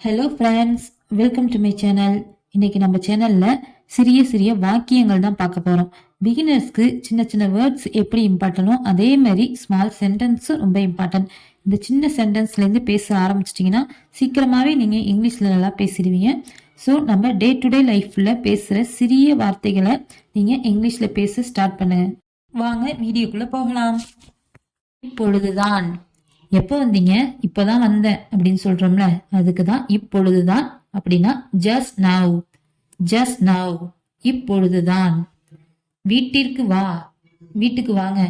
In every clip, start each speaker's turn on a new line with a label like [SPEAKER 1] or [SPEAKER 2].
[SPEAKER 1] Hello friends, welcome to my channel. இன்னைக்கு நம்ம சேனல்ல சிறிய சிறிய வாக்கியங்கள் தான் பார்க்க போறோம். பிகினர்ஸ்க்கு சின்ன சின்ன வேர்ட்ஸ் எப்படி இம்பார்ட்டனோ அதே மாதிரி ஸ்மால் சென்டென்ஸும் ரொம்ப இம்பார்ட்டன்ட். இந்த சின்ன சென்டென்ஸ்லேருந்து பேச ஆரம்பிச்சிட்டிங்கன்னா சீக்கிரமாகவே நீங்கள் இங்கிலீஷில் நல்லா பேசிடுவீங்க. ஸோ நம்ம டே டு டே லைஃப்பில் பேசுகிற சிறிய வார்த்தைகளை நீங்கள் இங்கிலீஷில் பேச ஸ்டார்ட் பண்ணுங்க. வாங்க வீடியோக்குள்ளே போகலாம். இப்பொழுதுதான். எப்போ வந்தீங்க? இப்போதான் வந்தேன் அப்படின்னு சொல்றோம்ல, அதுக்கு தான் இப்பொழுதுதான். அப்படின்னா ஜஸ்ட் நவ், ஜஸ்ட் நவ், இப்பொழுதுதான். வீட்டிற்கு வா, வீட்டுக்கு வாங்க.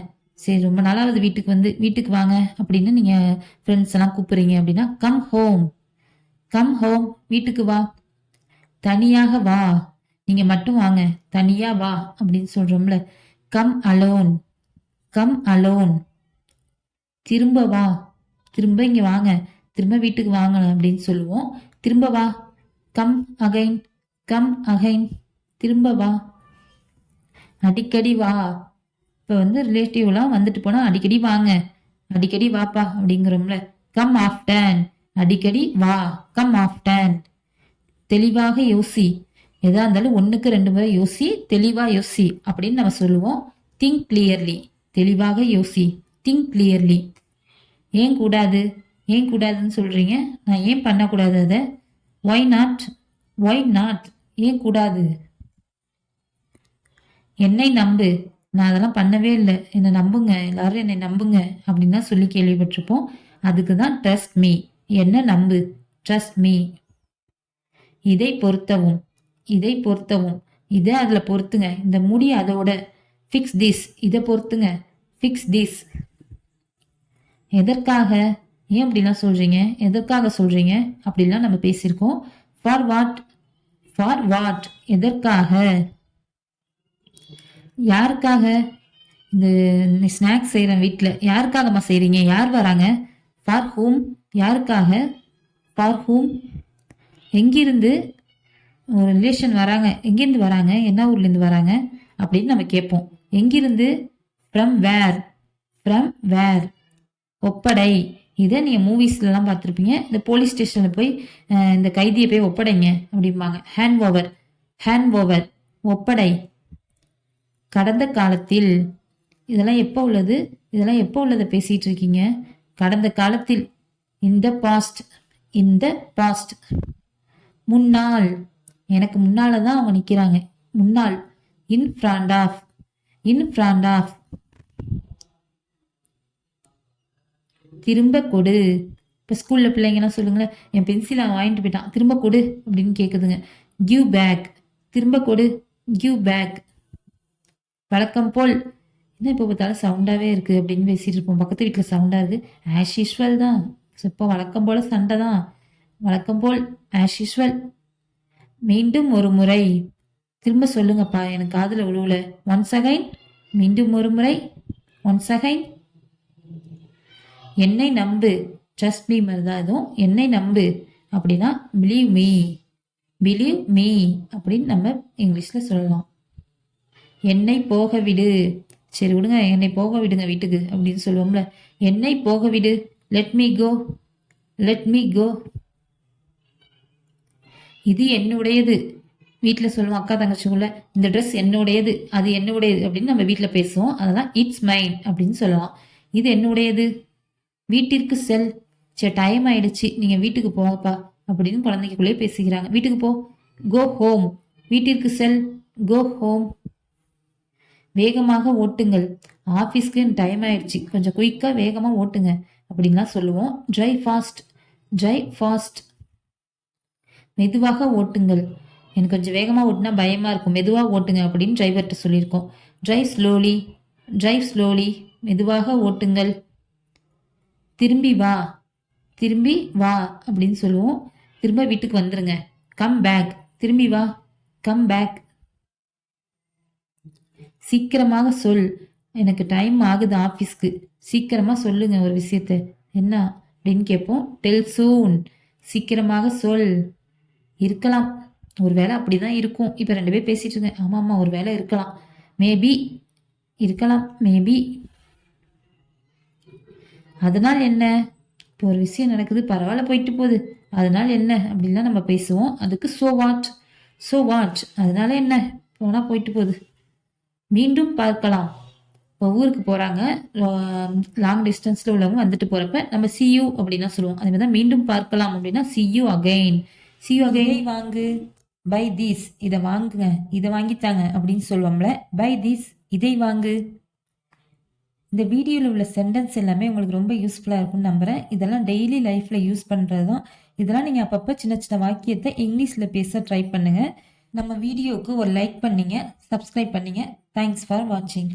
[SPEAKER 1] சரி, ரொம்ப நாளாவது வீட்டுக்கு வந்து வீட்டுக்கு வாங்க அப்படின்னு நீங்க ஃப்ரெண்ட்ஸ் எல்லாம் கூப்பிடுறீங்க அப்படின்னா கம் ஹோம், கம் ஹோம், வீட்டுக்கு வா. தனியாக வா, நீங்க மட்டும் வாங்க, தனியா வா அப்படின்னு சொல்றோம்ல, கம் அலோன், கம் அலோன். திரும்ப வா, திரும்ப இங்க வாங்க, திரும்ப வீட்டுக்கு வாங்க அப்படின்னு சொல்லுவோம். திரும்ப வா, கம் அகைன், கம் அகைன், திரும்ப வா. அடிக்கடி வா, இப்போ வந்து ரிலேட்டிவ்லாம் வந்துட்டு போனா அடிக்கடி வாங்க, அடிக்கடி வாப்பா அப்படிங்கிறோம்ல, கம் ஆஃப்டன், அடிக்கடி வா, கம் ஆஃப்டன். தெளிவாக யோசி, எதா இருந்தாலும் 1க்கு 2 முறை யோசி, தெளிவா யோசி அப்படின்னு நம்ம சொல்லுவோம். திங்க் கிளியர்லி, தெளிவாக யோசி, திங்க் கிளியர்லி. ஏன் கூடாது, ஏன் கூடாதுன்னு சொல்றீங்க? நான் ஏன் பண்ணக்கூடாது அதை? ஒய் நாட், ஒய் நாட், ஏன் கூடாது? என்னை நம்பு, நான் அதெல்லாம் பண்ணவே இல்லை, என்னை நம்புங்க, எல்லாரும் என்னை நம்புங்க அப்படின்னு தான் சொல்லி கேள்விப்பட்டிருப்போம். அதுக்கு தான் ட்ரஸ்ட் மீ, என்ன நம்பு, ட்ரஸ்ட் மீ. இதை பொருத்தவும், இதை பொருத்தவும், இதை அதில் பொருத்துங்க, இந்த முடி அதோட. ஃபிக்ஸ் திஸ், இதை பொருத்துங்க, ஃபிக்ஸ் திஸ். எதற்காக, ஏன் அப்படிலாம் சொல்றீங்க, எதற்காக சொல்றீங்க அப்படிலாம் நம்ம பேசியிருக்கோம். ஃபார் வாட், ஃபார் வாட், எதற்காக. யாருக்காக, இந்த ஸ்நாக்ஸ் செய்கிறேன் வீட்டில், யாருக்காகம்மா செய்கிறீங்க, யார் வராங்க, ஃபார் ஹூம், யாருக்காக, ஃபார் ஹூம். எங்கிருந்து, ஒரு ரிலேஷன் வராங்க, எங்கேருந்து வராங்க, என்ன ஊர்லேருந்து வராங்க அப்படின்னு நம்ம கேட்போம். எங்கிருந்து, ஃப்ரம் வேர், ஃப்ரம் வேர். ஒப்படை, இதை நீங்கள் மூவிஸ்லாம் பார்த்துருப்பீங்க. இந்த போலீஸ் ஸ்டேஷனில் போய் இந்த கைதியை போய் ஒப்படைங்க அப்படிம்பாங்க. ஹேண்ட் ஓவர், ஹேண்ட் ஓவர், ஒப்படை. கடந்த காலத்தில், இதெல்லாம் எப்போ உள்ளது, இதெல்லாம் எப்போ உள்ளதை பேசிகிட்டு இருக்கீங்க, கடந்த காலத்தில். இந்த பாஸ்ட், இந்த பாஸ்ட். முன்னாள், எனக்கு முன்னால தான் அவங்க நிற்கிறாங்க, முன்னாள். In front of, in front of. திரும்ப கொடு, இப்போ ஸ்கூலில் பிள்ளைங்கலாம் சொல்லுங்களேன், என் பென்சிலை அவன் வாங்கிட்டு போயிட்டான், திரும்ப கொடு அப்படின்னு கேட்குதுங்க. கிவ் பேக், திரும்ப கொடு, கிவ் பேக். வழக்கம் போல், என்ன இப்போ பார்த்தாலும் சவுண்டாகவே இருக்குது அப்படின்னு பேசிகிட்டு இருப்போம். பக்கத்து வீட்டில் சவுண்டாக இருக்குது, ஆஸ் யூஸ்வல் தான். ஸோ இப்போ வழக்கம் போல் சண்டை தான், வழக்கம் போல், ஆஸ் யூஸ்வல். மீண்டும் ஒரு முறை, திரும்ப சொல்லுங்கப்பா, எனக்கு காதில் விழுவல. ஒன்ஸ் அகைன், மீண்டும் ஒரு முறை, ஒன்ஸ் அகைன். என்னை நம்பு, ட்ரஸ்ட் மீ மாதிரி தான் இதுவும். என்னை நம்பு அப்படின்னா பிலீவ் மீ, பிலீவ் மீ அப்படின்னு நம்ம இங்கிலீஷில் சொல்லலாம். என்னை போக விடு, சரி விடுங்க, என்னை போக விடுங்க வீட்டுக்கு அப்படின்னு சொல்லுவோம்ல, என்னை போக விடு, let me go, let me go. இது என்னுடையது, வீட்டில் சொல்லுவோம் அக்கா தங்கச்சிக்குள்ள, இந்த ட்ரெஸ் என்னுடையது, அது என்னுடையது அப்படின்னு நம்ம வீட்டில் பேசுவோம். அதெல்லாம் இட்ஸ் மைன் அப்படின்னு சொல்லலாம். இது என்னுடையது. வீட்டிற்கு செல், சரி டைம் ஆயிடுச்சு, நீங்கள் வீட்டுக்கு போங்கப்பா அப்படின்னு குழந்தைக்குள்ளே பேசிக்கிறாங்க. வீட்டுக்கு போ, கோ ஹோம், வீட்டிற்கு செல், கோ ஹோம். வேகமாக ஓட்டுங்கள், ஆஃபீஸ்க்கு டைம் ஆயிடுச்சு, கொஞ்சம் குயிக்காக வேகமாக ஓட்டுங்க அப்படின்லாம் சொல்லுவோம். Drive fast, drive fast. மெதுவாக ஓட்டுங்கள், எனக்கு கொஞ்சம் வேகமாக ஓட்டினா பயமாக இருக்கும், மெதுவாக ஓட்டுங்க அப்படின்னு டிரைவர்கிட்ட சொல்லியிருக்கோம். டிரைவ் ஸ்லோலி, டிரைவ் ஸ்லோலி, மெதுவாக ஓட்டுங்கள். திரும்பி வா, திரும்பி வா அப்படின்னு சொல்லுவோம். திரும்ப வீட்டுக்கு வந்துருங்க, கம் பேக், திரும்பி வா, கம் பேக். சீக்கிரமாக சொல், எனக்கு டைம் ஆகுது ஆஃபீஸ்க்கு, சீக்கிரமாக சொல்லுங்க ஒரு விஷயத்த, என்ன அப்படின்னு கேட்போம். டெல் சூன், சீக்கிரமாக சொல். இருக்கலாம், ஒரு வேளை அப்படி தான் இருக்கும். இப்போ 2 பேர் பேசிட்டு இருந்தேன், ஆமாம்மா ஒரு வேளை இருக்கலாம், மேபி, இருக்கலாம், மேபி. அதனால் என்ன, இப்போ ஒரு விஷயம் நடக்குது, பரவாயில்ல போயிட்டு போகுது, அதனால என்ன அப்படின்லாம் நம்ம பேசுவோம். அதுக்கு ஸோ வாட், ஸோ வாட், அதனால என்ன, போனா போயிட்டு போகுது. மீண்டும் பார்க்கலாம். இப்போ ஊருக்கு போறாங்க, லாங் டிஸ்டன்ஸ்ல உள்ளவங்க வந்துட்டு போறப்ப நம்ம see you அப்படின்னு தான் சொல்லுவோம். அதே மாதிரி தான் மீண்டும் பார்க்கலாம் அப்படின்னா see you again. see you again. இதை வாங்கு, buy this, இதை வாங்குங்க, இதை வாங்கித்தாங்க அப்படின்னு சொல்லுவோம்ல. buy this, இதை வாங்கு. இந்த வீடியோவில் உள்ள சென்டென்ஸ் எல்லாமே உங்களுக்கு ரொம்ப யூஸ்ஃபுல்லாக இருக்கும்னு நம்புகிறேன். இதெல்லாம் டெய்லி லைஃப்பில் யூஸ் பண்ணுறது தான். இதெல்லாம் நீங்கள் அப்பப்போ சின்ன சின்ன வாக்கியத்தை இங்கிலீஷில் பேச ட்ரை பண்ணுங்கள். நம்ம வீடியோவுக்கு ஒரு லைக் பண்ணிங்க, சப்ஸ்கிரைப் பண்ணிங்க. தேங்க்ஸ் ஃபார் வாட்சிங்.